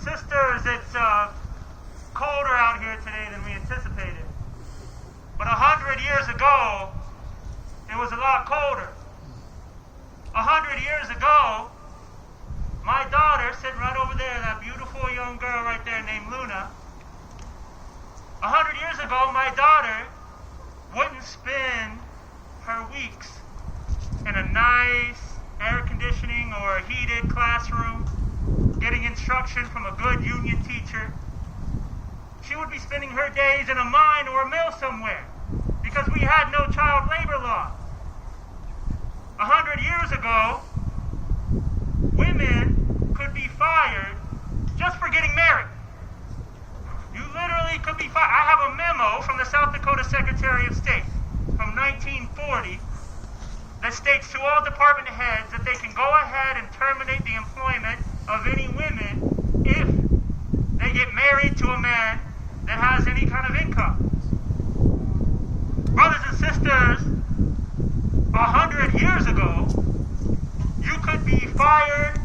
sisters, it's colder out here today than we anticipated. But 100 years ago, it was a lot colder. 100 years ago, my daughter, sitting right over there, that beautiful young girl right there named Luna, 100 years ago, my daughter wouldn't spend her weeks in a nice air conditioning or heated classroom getting instruction from a good union teacher. She would be spending her days in a mine or a mill somewhere because we had no child labor law. 100 years ago, women could be fired just for getting married. You literally could be fired. I have a memo from the South Dakota Secretary of State from 1940 that states to all department heads that they can go ahead and terminate the employment of any women if they get married to a man that has any kind of income. Brothers and sisters, 100 years ago, you could be fired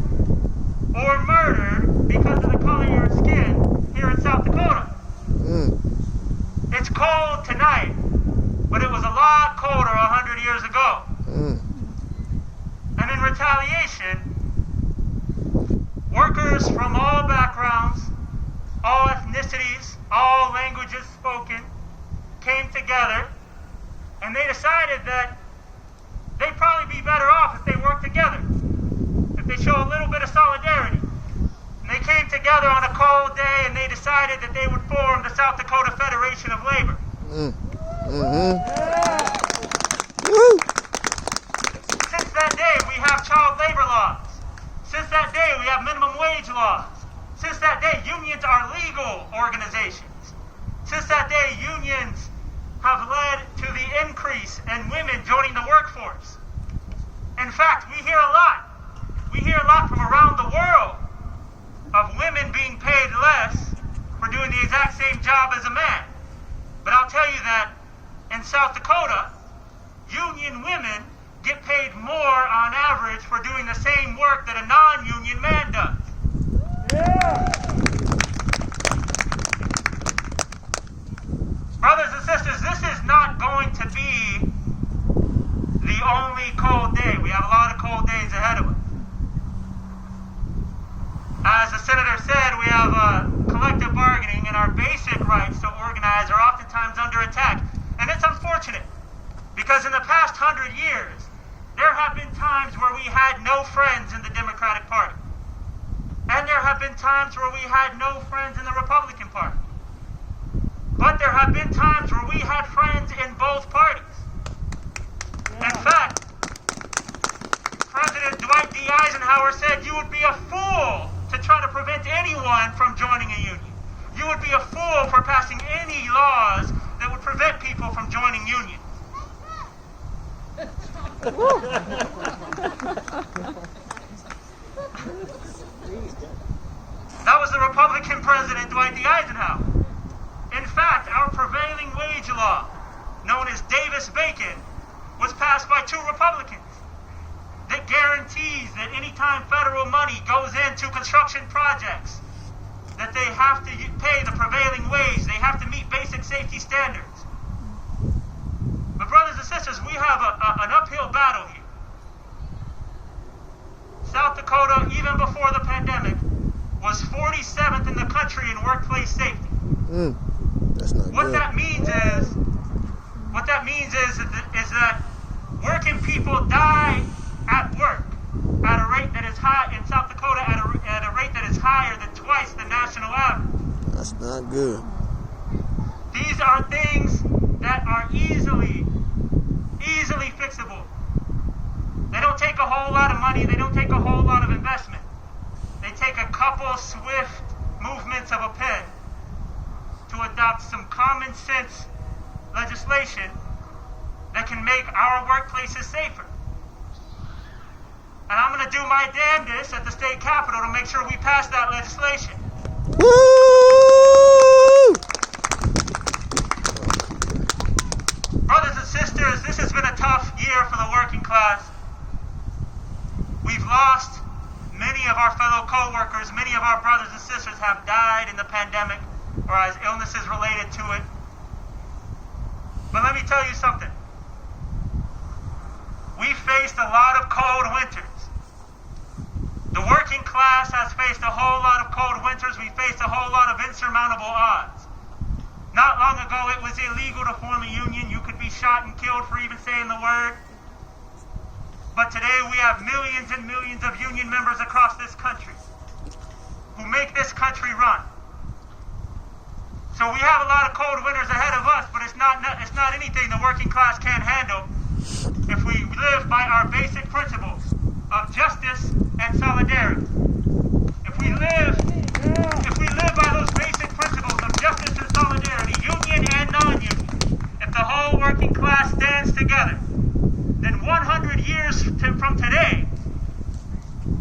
or murdered because of the color of your skin here in South Dakota. It's cold tonight, but it was a lot colder 100 years ago. And in retaliation, workers from all backgrounds, all ethnicities, all languages spoken, came together and they decided that they'd probably be better off if they worked together, if they show a little bit of solidarity. And they came together on a cold day and they decided that they would form the South Dakota Federation of Labor. Since that day, we have child labor laws. Since that day, we have minimum wage laws. Since that day, unions are legal organizations. Since that day, unions have led to the increase in women joining the workforce. In fact, we hear a lot. We hear a lot from around the world of women being paid less for doing the exact same job as a man. But I'll tell you that in South Dakota, union women get paid more on average for doing the same work that a non-union man does. Brothers and sisters, this is not going to be the only cold day. We have a lot of cold days ahead of us. As the senator said, we have collective bargaining, and our basic rights to organize are oftentimes under attack. And it's unfortunate, because in the past 100 years, there have been times where we had no friends in the Democratic Party. And there have been times where we had no friends in the Republican Party. But there have been times where we had friends in both parties. In fact, President Dwight D. Eisenhower said you would be a fool to try to prevent anyone from joining a union. You would be a fool for passing any laws that would prevent people from joining unions. That was the Republican President Dwight D. Eisenhower. In fact, our prevailing wage law, known as Davis-Bacon, was passed by two Republicans that guarantees that anytime federal money goes into construction projects, that they have to pay the prevailing wage, they have to meet basic safety standards. But brothers and sisters, we have an uphill battle here. South Dakota, even before the pandemic, was 47th in the country in workplace safety. That's not What good. that means is that working people die at work at a rate that is high in South Dakota at a rate that is higher than twice the national average. That's not good. These are things that are easily fixable. They don't take a whole lot of money. They don't take a whole lot of investment. They take a couple swift movements of a pen to adopt some common sense legislation that can make our workplaces safer. And I'm going to do my damnedest at the state capitol to make sure we pass that legislation. Woo! Brothers and sisters, this has been a tough year for the working class. We've lost many many of our fellow co-workers, many of our brothers and sisters have died in the pandemic or as illnesses related to it. But let me tell you something. We faced a lot of cold winters. The working class has faced a whole lot of cold winters. We faced a whole lot of insurmountable odds. Not long ago, it was illegal to form a union. You could be shot and killed for even saying the word. But today we have millions and millions of union members across this country who make this country run. So we have a lot of cold winters ahead of us, but it's not anything the working class can't handle if we live by our basic principles of justice and solidarity. If we live by those basic principles of justice and solidarity, union and non-union, if the whole working class stands together, then 100 years from today,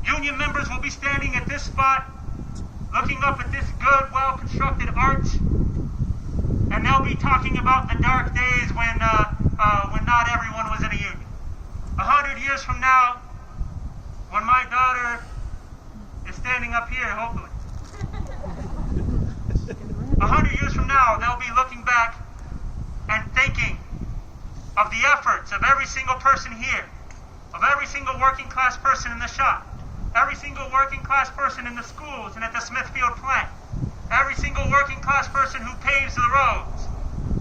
union members will be standing at this spot, looking up at this good, well-constructed arch, and they'll be talking about the dark days when not everyone was in a union. 100 years from now, when my daughter is standing up here, hopefully, 100 years from now, they'll be looking back and thinking of the efforts of every single person here, of every single working class person in the shop, every single working class person in the schools and at the Smithfield plant, every single working class person who paves the roads,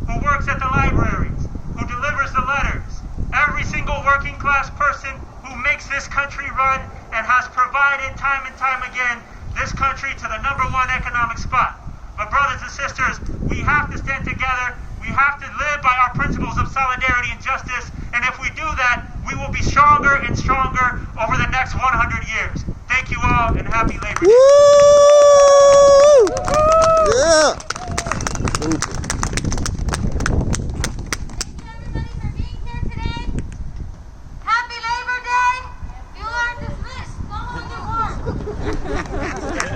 who works at the libraries, who delivers the letters, every single working class person who makes this country run and has provided time and time again this country to the #1 economic spot. But brothers and sisters, we have to stand together. We have to live by our principles of solidarity and justice. And if we do that, we will be stronger and stronger over the next 100 years. Thank you all, and happy Labor Day.